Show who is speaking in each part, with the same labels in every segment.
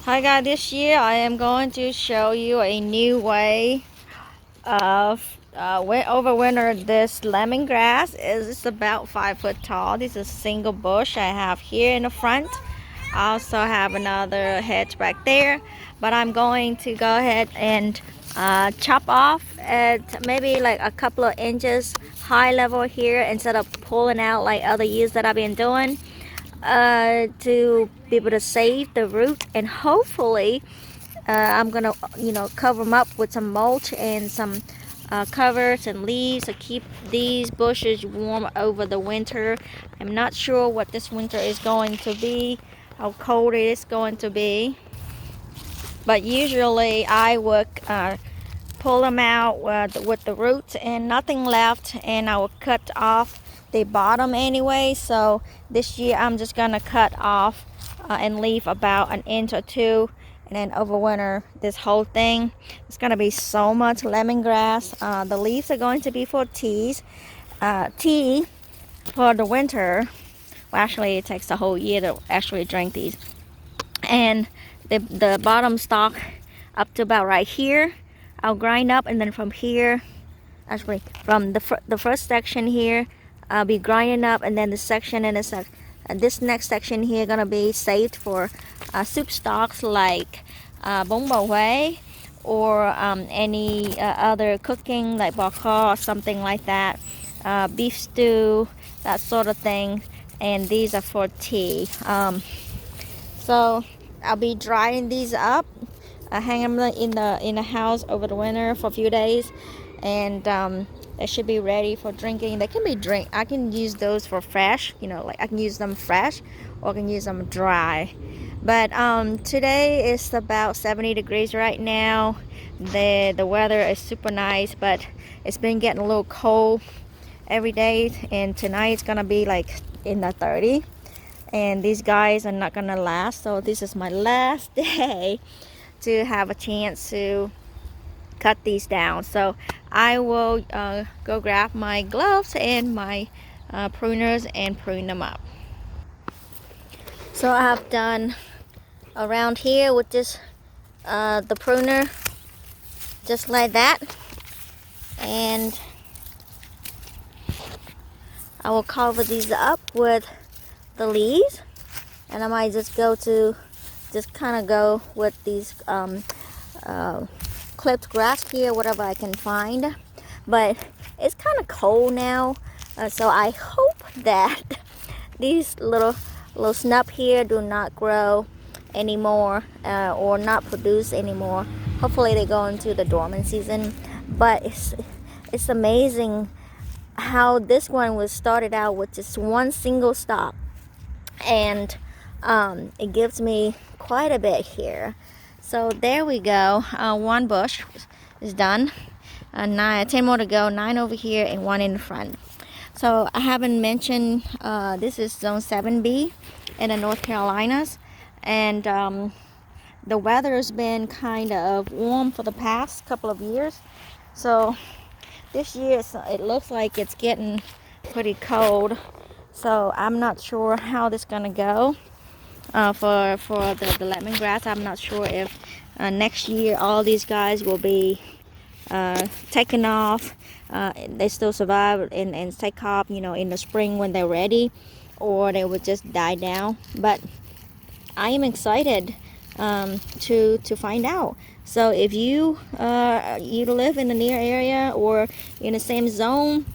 Speaker 1: Hi guys, this year I am going to show you a new way of overwinter this lemongrass. It's about 5 foot tall. This is a single bush I have here in the front. I also have another hedge back there, but I'm going to go ahead and chop off at maybe like a couple of inches high level here instead of pulling out like other years that I've been doing, to be able to save the root, and hopefully I'm gonna cover them up with some mulch and some covers and leaves to keep these bushes warm over the winter. I'm not sure what this winter is going to be, how cold it is going to be, but usually I would pull them out with the roots and nothing left, and I will cut off the bottom anyway. So this year I'm just gonna cut off and leave about an inch or two, and then overwinter this whole thing. It's gonna be so much lemongrass. The leaves are going to be for tea for the winter. Well, actually it takes the whole year to actually drink these. And the bottom stalk up to about right here I'll grind up, and then from here, actually from the first section here, I'll be grinding up, and then the section and this next section here gonna be saved for soup stocks like bún bò Huế, or any other cooking like bò kho or something like that, beef stew, that sort of thing. And these are for tea. So I'll be drying these up, hang them in the house over the winter for a few days, and they should be ready for drinking. They can be I can use those for fresh, like I can use them fresh, or I can use them dry. But today is about 70 degrees right now. The weather is super nice, but it's been getting a little cold every day, and tonight it's gonna be like in the 30. And these guys are not gonna last, so this is my last day to have a chance to cut these down. So I will go grab my gloves and my pruners and prune them up. So I have done around here with this the pruner, just like that, and I will cover these up with the leaves, and I might just kind of go with these clipped grass here, whatever I can find. But it's kind of cold now, so I hope that these little snub here do not grow anymore, or not produce anymore. Hopefully they go into the dormant season. But it's amazing how this one was started out with just one single stalk, and it gives me quite a bit here. So there we go. One bush is done. 10 more to go. 9 over here and 1 in the front. So I haven't mentioned this is zone 7B in the North Carolinas, and the weather has been kind of warm for the past couple of years. So this year it looks like it's getting pretty cold. So I'm not sure how this is gonna go for the lemongrass. I'm not sure if next year all these guys will be taken off. They still survive and take off, in the spring when they're ready, or they will just die down. But I am excited to find out. So if you live in the near area or in the same zone,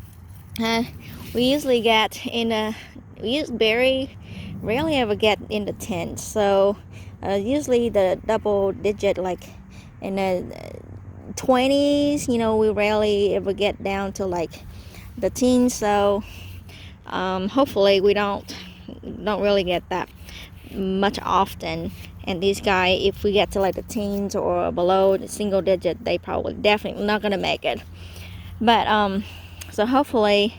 Speaker 1: we usually get we very rarely ever get in the tens. So usually the double digit, like in the 20s, we rarely ever get down to like the teens. So hopefully we don't really get that much often. And these guys, if we get to like the teens or below the single digit, they probably definitely not gonna make it. But so hopefully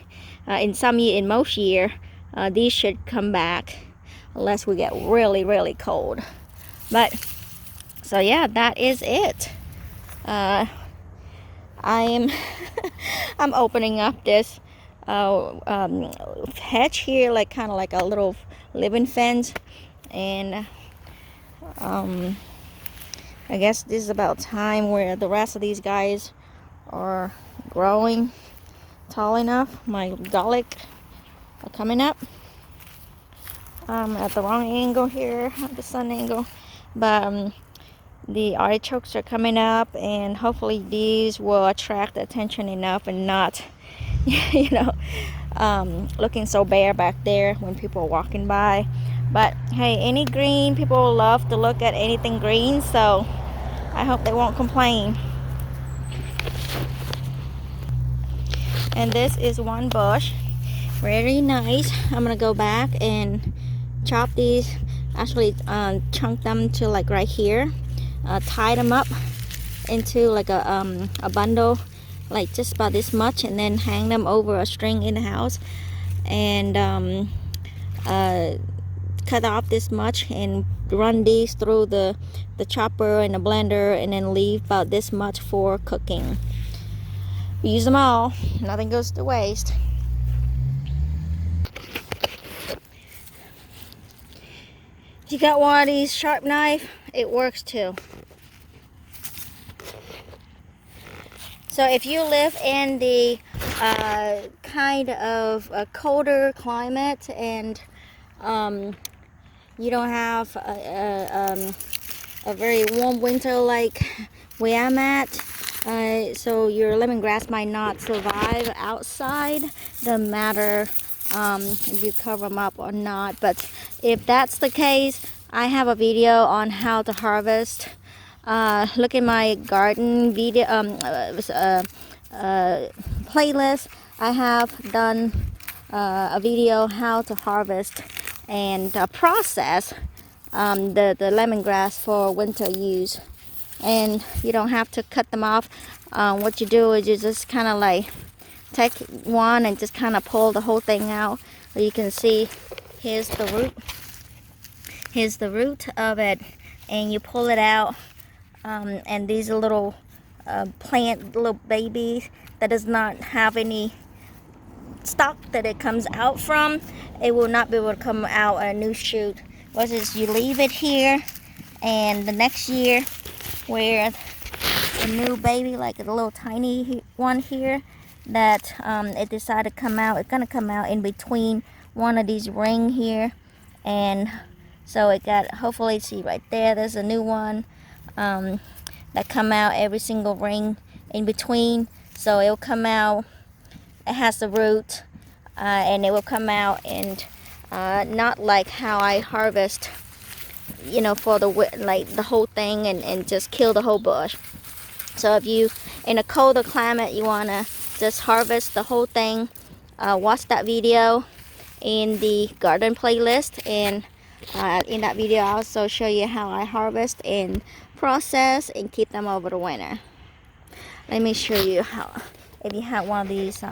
Speaker 1: in most year these should come back, unless we get really cold. But so yeah, that is it. I am I'm opening up this hedge here, kind of like a little living fence, and I guess this is about time where the rest of these guys are growing tall enough. My garlic are coming up. I'm at the wrong angle here, at the sun angle, but the artichokes are coming up, and hopefully these will attract attention enough and not looking so bare back there when people are walking by. But hey, any green, people love to look at anything green, so I hope they won't complain. And this is one bush, very nice. I'm gonna go back and chop these, actually chunk them to like right here, tie them up into like a bundle, like just about this much, and then hang them over a string in the house, and cut off this much and run these through the chopper and the blender, and then leave about this much for cooking. We use them all, nothing goes to waste. If you got one of these sharp knife, it works too. So if you live in the kind of a colder climate, and you don't have a very warm winter like where I'm at, so your lemongrass might not survive outside, doesn't matter if you cover them up or not. But if that's the case, I have a video on how to harvest. Look at my garden video playlist. I have done a video how to harvest and process the lemongrass for winter use. And you don't have to cut them off. What you do is you just kind of like take one and just kind of pull the whole thing out. So you can see, here's the root. Here's the root of it, and you pull it out. And these are little little babies that does not have any stalk that it comes out from. It will not be able to come out a new shoot. What is, you leave it here, and the next year, where a new baby, like a little tiny one here, that it decided to come out, it's gonna come out in between one of these ring here, and so it got, hopefully, see right there, there's a new one that come out every single ring in between. So it'll come out, it has the root, and it will come out, and not like how I harvest, for the whole thing and just kill the whole bush. So if you in a colder climate, you want to just harvest the whole thing, watch that video in the garden playlist, and in that video I also show you how I harvest and process and keep them over the winter. Let me show you how, if you have one of these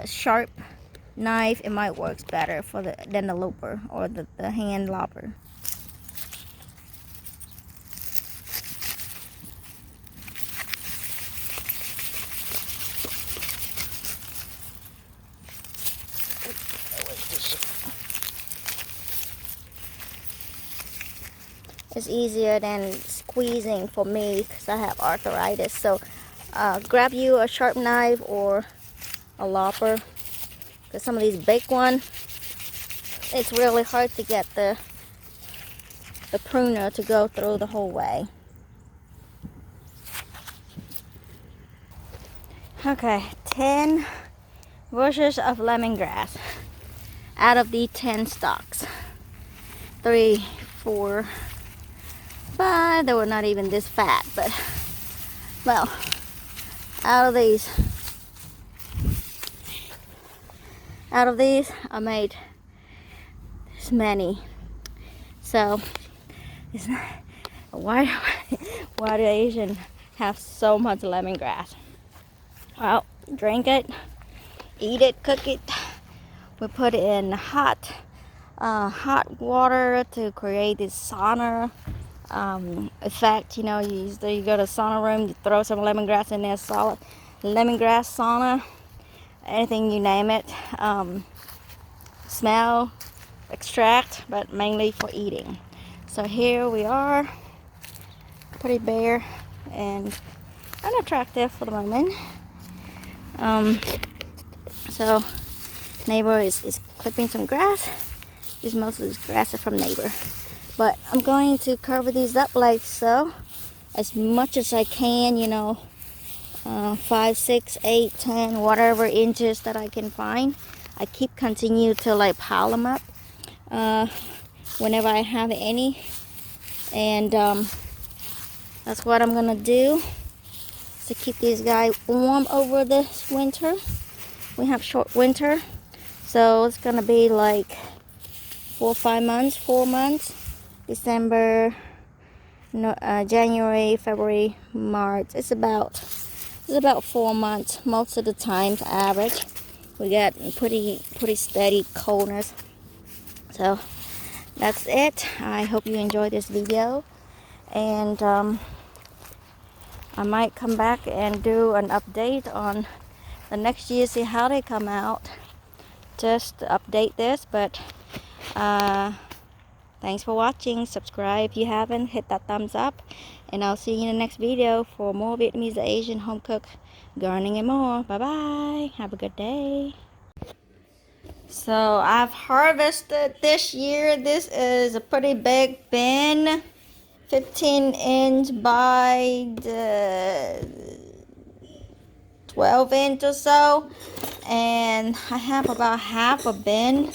Speaker 1: sharp knife, it might work better than the looper or the hand lopper. It's easier than squeezing for me because I have arthritis. So grab you a sharp knife or a lopper, because some of these big ones, it's really hard to get the pruner to go through the whole way. Okay, 10 bushes of lemongrass out of the 10 stalks. 3, 4, 5. They were not even this fat, but well, out of these I made this many. So it's not, why do Asians have so much lemongrass? Well, drink it, eat it, cook it. We put it in hot water to create this sauna effect. You go to sauna room, you throw some lemongrass in there, solid lemongrass sauna, anything you name it. Smell, extract, but mainly for eating. So here we are. pretty bare and unattractive for the moment. So neighbor is clipping some grass. This most of this grass is from neighbor, but I'm going to cover these up like so, as much as I can, you know, 5, 6, 8, 10, whatever inches that I can find. I keep continue to like pile them up whenever I have any, and that's what I'm gonna do to keep these guys warm over this winter. We have short winter, so it's gonna be like 4 or 5 months, 4 months, December, no, January, February, March. It's about 4 months most of the times average. We get pretty steady coldness. So that's it. I hope you enjoyed this video, and I might come back and do an update on the next year, see how they come out, just to update this. But thanks for watching. Subscribe if you haven't, hit that thumbs up, and I'll see you in the next video for more Vietnamese, Asian, home cooked, gardening, and more. Bye bye. Have a good day. So I've harvested this year. This is a pretty big bin, 15-inch by 12-inch or so, and I have about half a bin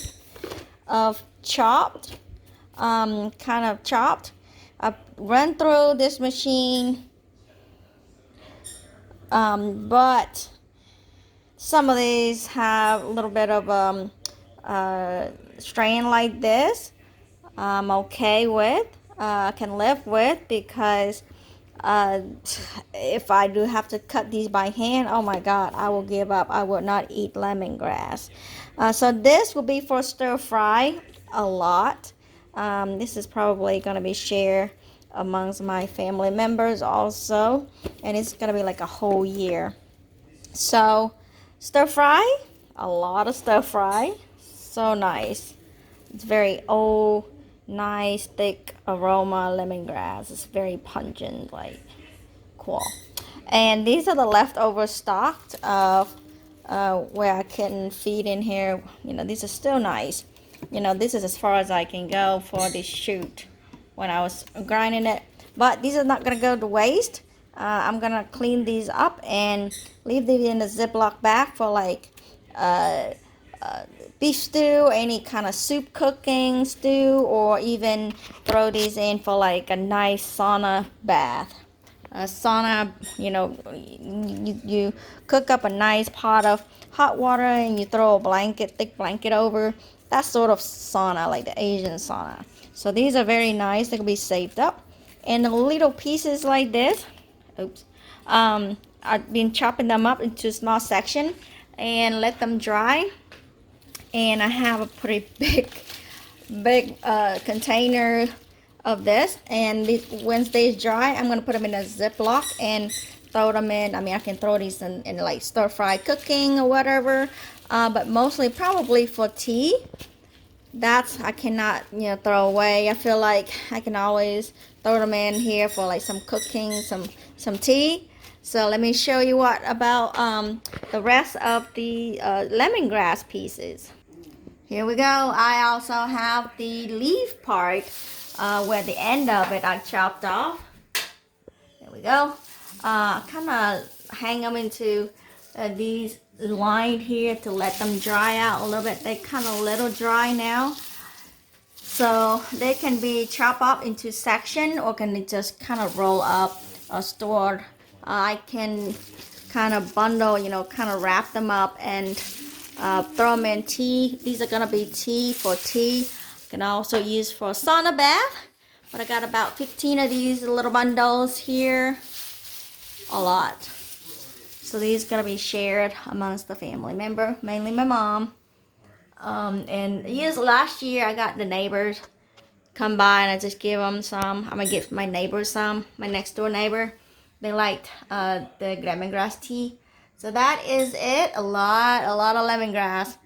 Speaker 1: of chopped, kind of chopped. I run through this machine, but some of these have a little bit of strain like this. I'm okay with, I can live with, because if I do have to cut these by hand, oh my god, I will give up. I will not eat lemongrass. So this will be for stir fry a lot. This is probably going to be shared amongst my family members also, and it's going to be like a whole year. So stir fry, a lot of stir fry, so nice. It's very old, nice, thick aroma lemongrass. It's very pungent, like cool. And these are the leftover stock of where I couldn't feed in here. You know, these are still nice. You know, this is as far as I can go for this shoot when I was grinding it. But these are not gonna go to waste. I'm gonna clean these up and leave them in the Ziploc bag for like beef stew, any kind of soup cooking stew, or even throw these in for like a nice sauna bath. Sauna, you know, you cook up a nice pot of hot water and you throw a blanket, thick blanket over. That sort of sauna, like the Asian sauna. So these are very nice. They can be saved up. And the little pieces like this, oops, I've been chopping them up into small section and let them dry. And I have a pretty big container of this, and once they dry, I'm gonna put them in a Ziploc and throw them in. I mean, I can throw these in like stir fry cooking or whatever, but mostly probably for tea. That's, I cannot, you know, throw away. I feel like I can always throw them in here for like some cooking, some tea. So let me show you what about the rest of the lemongrass pieces. Here we go. I also have the leaf part where the end of it I chopped off. There we go. Kind of hang them into these line here to let them dry out a little bit. They kind of little dry now, so they can be chopped up into section, or can just kind of roll up or stored. I can kind of bundle, you know, kind of wrap them up and throw them in tea. These are gonna be tea for tea. Can also use for a sauna bath. But I got about 15 of these little bundles here. A lot. So these gonna be shared amongst the family member, mainly my mom. And last year I got the neighbors come by and I just give them some. I'm gonna give my neighbors some. My next door neighbor, they liked the lemongrass tea. So that is it. A lot of lemongrass.